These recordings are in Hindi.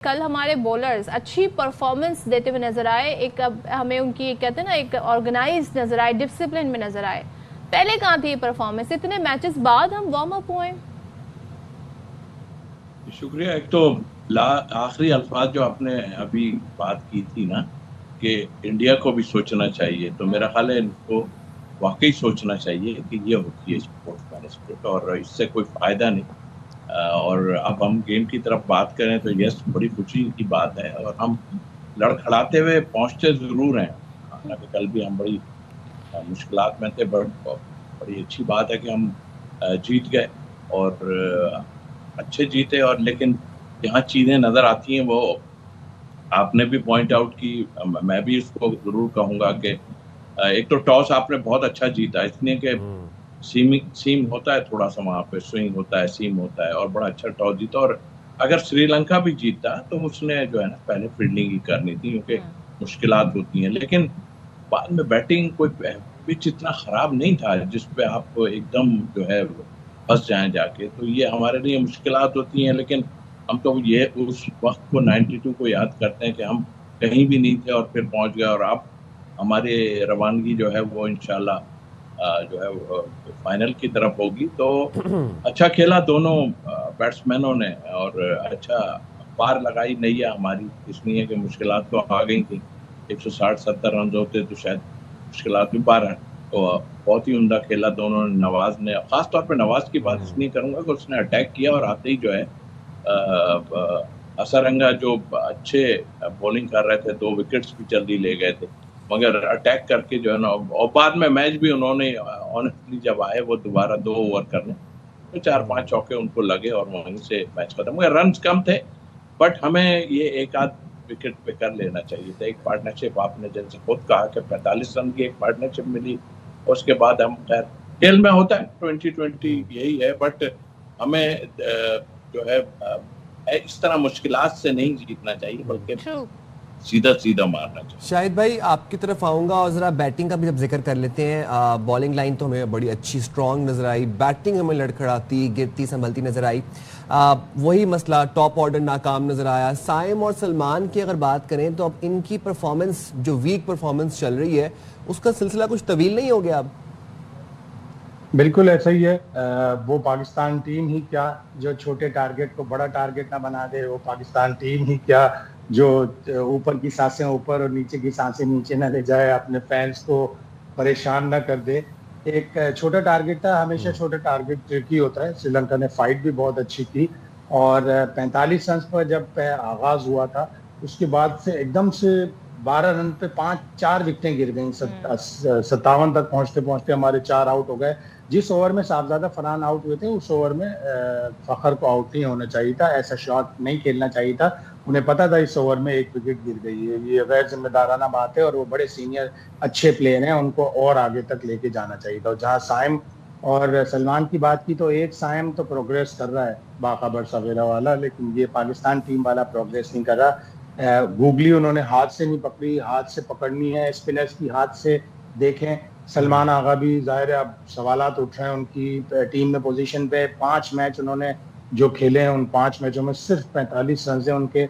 कल हमारे बॉलर्स अच्छी परफॉर्मेंस देते हुए नजर आए, एक हमें उनकी कहते हैं ना एक ऑर्गेनाइज नजर आए, डिसिप्लिन में नजर आए। पहले कहाँ थी ये परफॉर्मेंस? इतने मैचेस बाद हम वार्म अप हुए। शुक्रिया। एक तो आखिरी अल्फाज जो आपने अभी बात की थी ना कि इंडिया को भी सोचना चाहिए, तो मेरा ख्याल है इनको वाकई सोचना चाहिए कि ये होती है स्पोर्ट्समैन स्पिरिट और इससे कोई फायदा नहीं। और अब हम गेम की तरफ बात करें तो यस, बड़ी खुशी की बात है और हम लड़खड़ाते हुए पहुंचते जरूर हैं। हालांकि कल भी हम बड़ी मुश्किलात में थे, बड़ी अच्छी बात है कि हम जीत गए और अच्छे जीते। और लेकिन यहाँ चीजें नजर आती हैं वो आपने भी पॉइंट आउट की, मैं भी इसको जरूर कहूंगा कि एक तो टॉस आपने बहुत अच्छा जीता, इसलिए कि सीम होता है, थोड़ा सा वहां पे स्विंग होता है, सीम होता है और बड़ा अच्छा टॉस जीता। और अगर श्रीलंका भी जीता तो उसने जो है ना पहले फील्डिंग ही करनी थी, क्योंकि मुश्किलात होती हैं। लेकिन बाद में बैटिंग कोई पिच इतना खराब नहीं था जिसपे आप एकदम जो है फंस जाएं जाके, तो ये हमारे लिए मुश्किलात होती हैं। लेकिन हम तो ये उस वक्त को 92 को याद करते हैं कि हम कहीं भी नहीं थे और फिर पहुंच गए। और अब हमारे रवानगी जो है वो इंशाल्लाह जो है फाइनल की तरफ होगी। तो अच्छा खेला दोनों बैट्समैनों ने और अच्छा पार लगाई नैया हमारी, इसलिए कि मुश्किलात तो आ गई थी। 160-70 रन होते तो शायद मुश्किलात भी पार है। तो बहुत ही उम्दा खेला दोनों ने। नवाज ने, खासतौर पर नवाज की बात इसलिए करूंगा कि उसने अटैक किया और आते ही जो है असरंगा जो अच्छे बॉलिंग कर रहे थे, 2 विकेट्स भी जल्दी ले गए थे, मगर अटैक करके जो है ना, और बाद में मैच भी उन्होंने ऑनेस्टली जब आए वो दोबारा 2 ओवर करने, तो 4-5 चौके उनको लगे और वहीं से मैच खत्म। मगर रन कम थे, बट हमें ये एक आध विकेट पे कर लेना चाहिए था। एक पार्टनरशिप आपने जैसे खुद कहा कि 45 रन की एक पार्टनरशिप मिली, उसके बाद हम खैर खेल में होता है 2020 यही है, बट हमें जो है इस तरह मुश्किलात से नहीं जीतना चाहिए, बल्कि सीधा सीधा मारना चाहिए। शाहिद भाई आपकी तरफ आऊंगा और ज़रा बैटिंग का भी जब जिक्र कर लेते हैं। बॉलिंग लाइन तो हमें बड़ी अच्छी स्ट्रांग नज़र आई, बैटिंग हमें लड़खड़ाती गिरती संभलती नज़र आई। वही मसला, टॉप ऑर्डर नाकाम नज़र आया। साइम और सलमान की अगर बात करें तो अब इनकी परफॉर्मेंस, जो वीक परफॉर्मेंस चल रही है, उसका सिलसिला कुछ तवील नहीं हो गया अब? बिल्कुल ऐसा ही है। वो पाकिस्तान टीम ही क्या जो छोटे टारगेट को बड़ा टारगेट ना बना दे, वो पाकिस्तान टीम ही क्या जो ऊपर की सांसें ऊपर और नीचे की सांसें नीचे ना ले जाए, अपने फैंस को परेशान ना कर दे। एक छोटा टारगेट था, हमेशा छोटा टारगेट ट्रिकी होता है। श्रीलंका ने फाइट भी बहुत अच्छी की और 45 रन पर जब आगाज हुआ था, उसके बाद से एकदम से 12 रन पे 4 विकेटें गिर गई। 57 तक पहुंचते पहुंचते हमारे 4 आउट हो गए। जिस ओवर में साहबजादा फरहान आउट हुए थे, उस ओवर में फखर को आउट नहीं होना चाहिए था, ऐसा शॉट नहीं खेलना चाहिए था। उन्हें पता था इस ओवर में 1 विकेट गिर गई है, ये गैर जिम्मेदाराना बात है और वो बड़े सीनियर अच्छे प्लेयर हैं, उनको और आगे तक लेके जाना चाहिए था। जहाँ साइम और सलमान की बात की तो एक साइम तो प्रोग्रेस कर रहा है बाखबर सवेरा वाला, लेकिन ये पाकिस्तान टीम वाला प्रोग्रेस नहीं कर रहा। गूगली उन्होंने हाथ से नहीं पकड़ी, हाथ से पकड़नी है, स्पिनर्स की हाथ से देखें। सलमान आगा भी जाहिर है अब सवालात उठ रहे हैं उनकी टीम में पोजीशन पे। 5 मैच उन्होंने जो खेले हैं, उन 5 मैचों में सिर्फ 45 रन है उनके,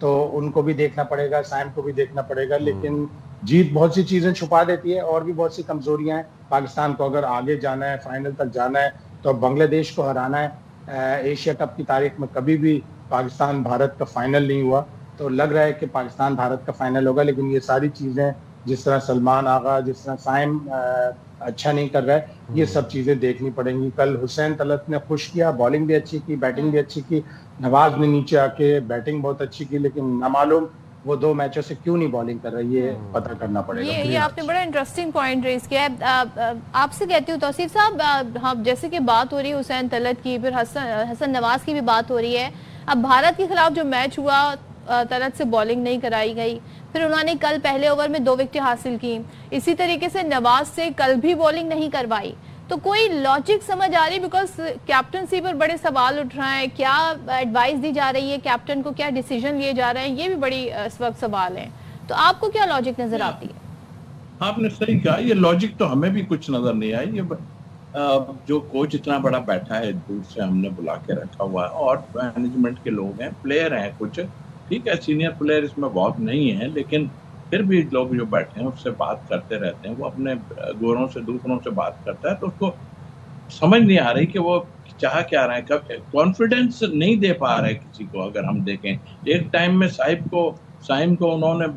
तो उनको भी देखना पड़ेगा, साइम को भी देखना पड़ेगा। लेकिन जीत बहुत सी चीजें छुपा देती है और भी बहुत सी कमजोरियां हैं। पाकिस्तान को अगर आगे जाना है, फाइनल तक जाना है, तो बांग्लादेश को हराना है। एशिया कप की तारीख में कभी भी पाकिस्तान भारत का फाइनल नहीं हुआ, तो लग रहा है कि पाकिस्तान भारत का फाइनल होगा। लेकिन ये सारी चीजें, जिस तरह सलमान आगा, जिस तरह साइम अच्छा नहीं कर रहा है, ये सब चीजें देखनी पड़ेंगी। कल हुसैन तलत ने खुश किया, बॉलिंग भी अच्छी की, बैटिंग भी अच्छी की। नवाज ने नीचे आके बैटिंग बहुत अच्छी की, लेकिन नामालूम वो 2 मैचों से क्यों नहीं बॉलिंग कर रही है, पता करना पड़ेगा। ये आपने बड़ा इंटरेस्टिंग पॉइंट रेज किया है। आपसे कहती हूँ तौसीफ साहब, हाँ, जैसे कि बात हो रही है हुसैन तलत की, फिर हसन नवाज की भी बात हो रही है। अब भारत के खिलाफ जो मैच हुआ, तलत से बॉलिंग नहीं कराई गई, फिर उन्होंने कल पहले ओवर में 2 विकेट हासिल की। इसी तरीके से नवाज से कल भी बॉलिंग नहीं करवाई। तो कोई लॉजिक समझ आ रही? बिकॉज कैप्टनसी पर बड़े सवाल उठ रहे हैं, क्या एडवाइस दी जा रही है कैप्टन को, क्या डिसीजन लिए जा रहे हैं, ये भी बड़ी इस वक्त सवाल है। तो आपको क्या लॉजिक नजर आती है? आपने सही कहा, ये लॉजिक तो हमें भी कुछ नजर नहीं आई। ये जो कोच इतना बड़ा बैठा है, दूर से हमने बुला के रखा हुआ है और मैनेजमेंट के लोग हैं, प्लेयर हैं कुछ, ठीक है सीनियर प्लेयर इसमें बहुत नहीं है, लेकिन फिर भी लोग जो बैठे हैं उससे बात करते रहते हैं, वो अपने गोरों से दूसरों से बात करता है, तो उसको समझ नहीं आ रही कि वो चाह क्या रहे हैं, कब कॉन्फिडेंस नहीं दे पा रहे किसी को। अगर हम देखें एक टाइम में साइम को उन्होंने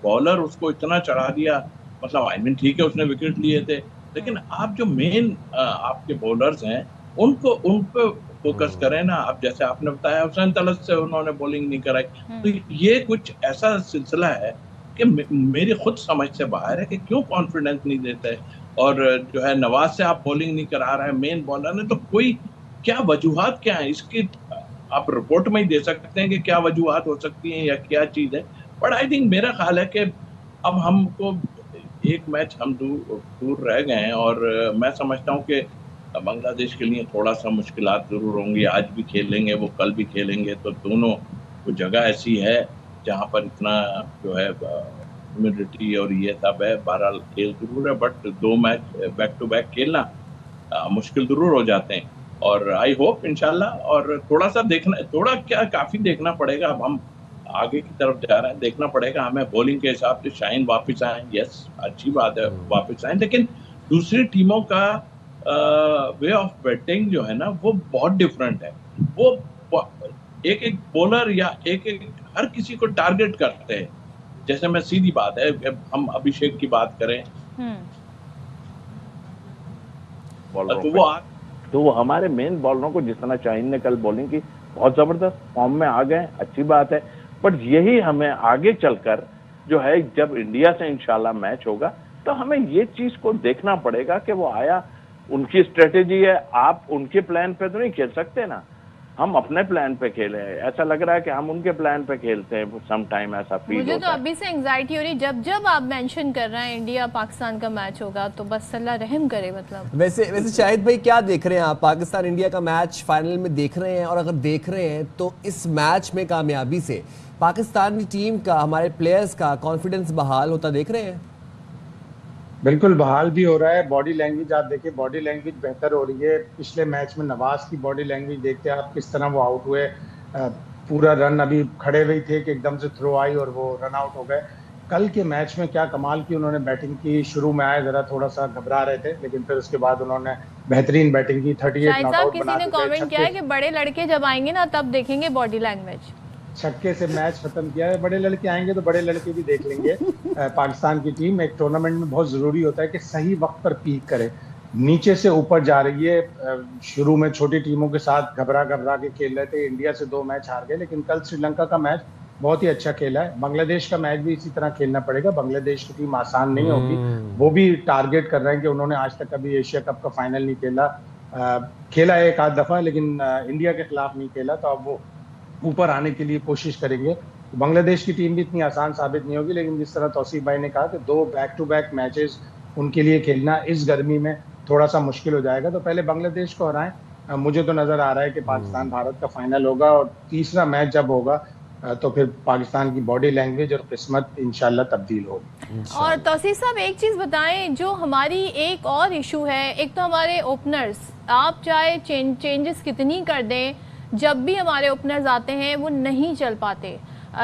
बॉलर उसको इतना चढ़ा दिया, मतलब आई मीन ठीक है उसने विकेट लिए थे, लेकिन आप जो मेन आपके बॉलर्स हैं उनको उन पे फोकस करें ना। आप जैसे आपने बताया हुसैन तलत से उन्होंने बॉलिंग नहीं कराई, तो ये कुछ ऐसा सिलसिला है कि मेरी खुद समझ से बाहर है कि क्यों कॉन्फिडेंस नहीं देते। और जो है नवाज से आप बॉलिंग नहीं करा रहे हैं मेन बॉलर ने, तो कोई क्या वजूहात क्या है इसकी, आप रिपोर्ट में ही दे सकते हैं कि क्या वजूहात हो सकती हैं या क्या चीज़ है। बट आई थिंक मेरा ख्याल है कि अब हमको एक मैच हम दूर रह गए हैं, और मैं समझता हूँ कि बांग्लादेश के लिए थोड़ा सा मुश्किलात ज़रूर होंगी। आज भी खेलेंगे वो, कल भी खेलेंगे, तो दोनों को जगह ऐसी है जहाँ पर इतना जो है ह्यूमिडिटी और ये सब है। बहरहाल खेल जरूर है, but 2 match back to back खेलना मुश्किल जरूर हो जाते हैं। और आई होप इंशाल्लाह, और थोड़ा सा देखना, थोड़ा क्या काफ़ी देखना पड़ेगा। अब हम आगे की तरफ जा रहे हैं, देखना पड़ेगा हमें बॉलिंग के हिसाब से। शाहीन वापस आए, यस अच्छी बात है वापस आए, लेकिन दूसरी टीमों का वे ऑफ बैटिंग जो है ना वो बहुत डिफरेंट है। वो एक एक बॉलर या एक एक हर किसी को टारगेट करते हैं। जैसे मैं सीधी बात है, हम अभिषेक की बात करें तो वो हमारे मेन बॉलरों को, जिस तरह शाहीन ने कल बॉलिंग की, बहुत जबरदस्त फॉर्म में आ गए, अच्छी बात है। पर यही हमें आगे चलकर जो है, जब इंडिया से इंशाल्लाह मैच होगा, तो हमें ये चीज को देखना पड़ेगा कि वो आया, उनकी स्ट्रेटेजी है, आप उनके प्लान पे तो नहीं खेल सकते ना, हम अपने प्लान पे खेले हैं। ऐसा लग रहा है कि हम उनके प्लान पे खेलते हैं, सम टाइम ऐसा फील होता है। मुझे तो अभी से एंजाइटी हो रही, जब आप मेंशन कर रहे हैं इंडिया पाकिस्तान का मैच होगा, तो बस अल्लाह रहम करे। मतलब वैसे शाहिद भाई क्या देख रहे हैं आप, पाकिस्तान इंडिया का मैच फाइनल में देख रहे हैं? और अगर देख रहे हैं तो इस मैच में कामयाबी से पाकिस्तान की टीम का, हमारे प्लेयर्स का कॉन्फिडेंस बहाल होता देख रहे हैं? बिल्कुल बहाल भी हो रहा है। बॉडी लैंग्वेज आप देखिए, बॉडी लैंग्वेज बेहतर हो रही है। पिछले मैच में नवाज की बॉडी लैंग्वेज देखते हैं आप, किस तरह वो आउट हुए। पूरा रन अभी खड़े हुए थे कि एकदम से थ्रो आई और वो रन आउट हो गए। कल के मैच में क्या कमाल की उन्होंने बैटिंग की। शुरू में आए जरा थोड़ा सा घबरा रहे थे, लेकिन फिर उसके बाद उन्होंने बेहतरीन बैटिंग की। 38 नॉट आउट बना किसी ने कमेंट किया है कि बड़े लड़के जब आएंगे ना तब देखेंगे बॉडी लैंग्वेज। छक्के से मैच खत्म किया है। बड़े लड़के आएंगे तो बड़े लड़के भी देख लेंगे। पाकिस्तान की टीम एक टूर्नामेंट में बहुत जरूरी होता है कि सही वक्त पर पीक करे। नीचे से ऊपर जा रही है। शुरू में छोटी टीमों के साथ घबरा के खेल रहे थे। इंडिया से 2 मैच हार गए, लेकिन कल श्रीलंका का मैच बहुत ही अच्छा खेला है। बांग्लादेश का मैच भी इसी तरह खेलना पड़ेगा। बांग्लादेश की टीम आसान नहीं होगी। वो भी टारगेट कर रहे हैं कि उन्होंने आज तक कभी एशिया कप का फाइनल नहीं खेला। खेला है एक आध दफा, लेकिन इंडिया के खिलाफ नहीं खेला, तो अब वो ऊपर आने के लिए कोशिश करेंगे। बांग्लादेश की टीम भी इतनी आसान साबित नहीं होगी, लेकिन जिस तरह तौसीफ भाई ने कहा कि 2 बैक टू बैक मैचेस उनके लिए खेलना इस गर्मी में थोड़ा सा मुश्किल हो जाएगा। तो पहले बांग्लादेश को हराएं। मुझे तो नजर आ रहा है कि पाकिस्तान भारत का फाइनल होगा, और तीसरा मैच जब होगा तो फिर पाकिस्तान की बॉडी लैंग्वेज और किस्मत इंशाल्लाह तब्दील होगी। और तौसीफ साहब एक चीज बताएं, जो हमारी एक और इशू है, एक तो हमारे ओपनर्स, आप चाहे चेंजेस कितनी कर दें, जब भी हमारे ओपनर्स आते हैं वो नहीं चल पाते।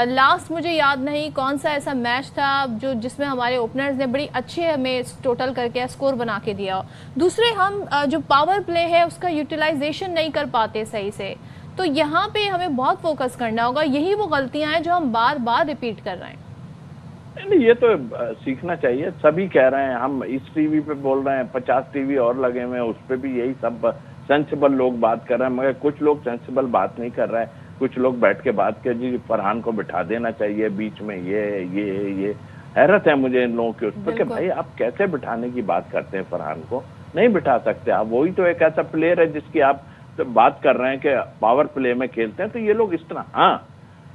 लास्ट मुझे याद नहीं कौन सा ऐसा मैच था जो जिसमें हमारे ओपनर्स ने बड़ी अच्छे हमें टोटल करके स्कोर बना के दिया। दूसरे हम जो पावर प्ले है उसका यूटिलाइजेशन नहीं कर पाते सही से। तो यहाँ पे हमें बहुत फोकस करना होगा। यही वो गलतियां हैं जो हम बार बार रिपीट कर रहे हैं। नहीं, ये तो सीखना चाहिए। सभी कह रहे हैं, हम इस टीवी पे बोल रहे हैं, 50 टीवी और लगे हुए हैं, उस पर भी यही सब सेंसिबल लोग बात कर रहे हैं, मगर कुछ लोग सेंसिबल बात नहीं कर रहे हैं। कुछ लोग बैठ के बात कर, जी फरहान को बिठा देना चाहिए बीच में, ये हैरत है मुझे इन लोगों के उस पर कि भाई आप कैसे बिठाने की बात करते हैं। फरहान को नहीं बिठा सकते आप। वही तो एक ऐसा प्लेयर है जिसकी आप तो बात कर रहे हैं कि पावर प्ले में खेलते हैं। तो ये लोग इस तरह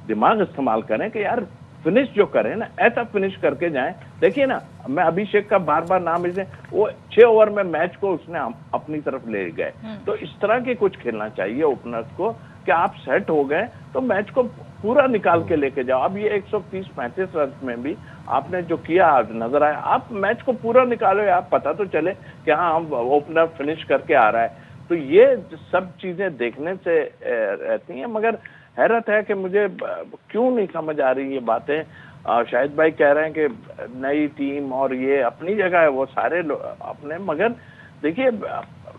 दिमाग इस्तेमाल करें कि यार फिनिश जो करें ना, ऐसा फिनिश करके जाएं। देखिए ना, मैं अभिषेक का बार बार नाम इसलिए, वो 6 ओवर में मैच को उसने अपनी तरफ ले गए। तो इस तरह के कुछ खेलना चाहिए ओपनर्स को कि आप सेट हो गए तो मैच को पूरा निकाल के लेके जाओ। अब ये 130-35 रन में भी आपने जो किया आज नजर आया, आप मैच को पूरा निकालो, आप पता तो चले कि हाँ हम ओपनर फिनिश करके आ रहा है। तो ये सब चीजें देखने से रहती हैं। मगर हैरत है कि मुझे क्यों नहीं समझ आ रही ये बातें। शाहिद भाई कह रहे हैं कि नई टीम और ये अपनी जगह है, वो सारे अपने, मगर देखिए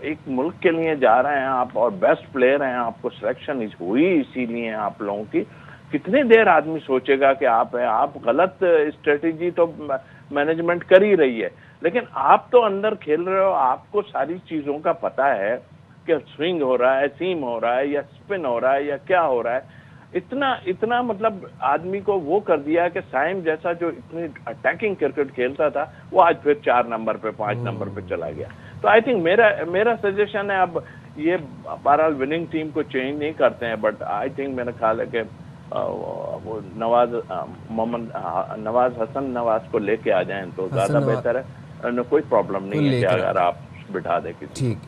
एक मुल्क के लिए जा रहे हैं आप और बेस्ट प्लेयर हैं, आपको सिलेक्शन हुई इसीलिए आप लोगों की। कितनी देर आदमी सोचेगा कि आप है, आप गलत स्ट्रेटेजी तो मैनेजमेंट कर ही रही है, लेकिन आप तो अंदर खेल रहे हो, आपको सारी चीजों का पता है कि स्विंग हो रहा है, सीम हो रहा है या स्पिन हो रहा है या क्या हो रहा है। इतना मतलब आदमी को वो कर दिया कि साइम जैसा जो इतनी अटैकिंग क्रिकेट खेलता था वो आज फिर 4 नंबर पे 5 नंबर पे चला गया। तो आई थिंक मेरा सजेशन है, अब ये बहरहाल विनिंग टीम को चेंज नहीं करते हैं, बट आई थिंक मेरा ख्याल है कि वो नवाज हसन नवाज को लेके आ जाएं तो ज्यादा बेहतर है। कोई प्रॉब्लम नहीं है कि अगर आप बिठा दें किसी। ठीक